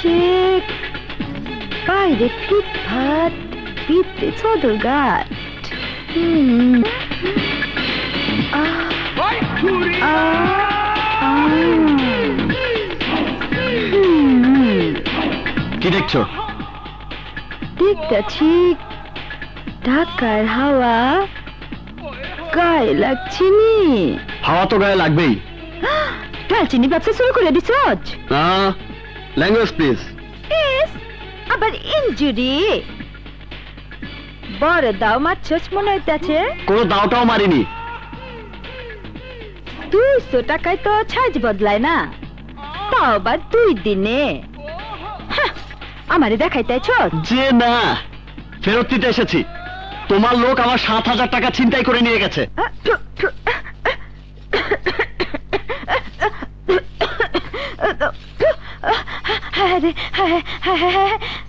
ঠিক বাইরে পিঠ ভাত পিঠে চদর গাঠ কি দেখছো? দেখতেছি ঢাকার হাওয়া গায়ে লাগছে নি। হাওয়া তো গায়ে লাগবেই। ডালচিনি ব্যবসা শুরু করে দিছ? Language please. আবার ইনজুরি বড় দাও মারছস মনে হইতেছে। কোনো দাওটাও মারিনি। 200 টাকায় তো সাইজ বদলায় না, তাও আবার 2 দিনে। আমারে দেখাইতেছ যে না, ফেরত দিতে এসেছি। তোমার লোক আমার 7,000 টাকা ছিনতাই করে নিয়ে গেছে।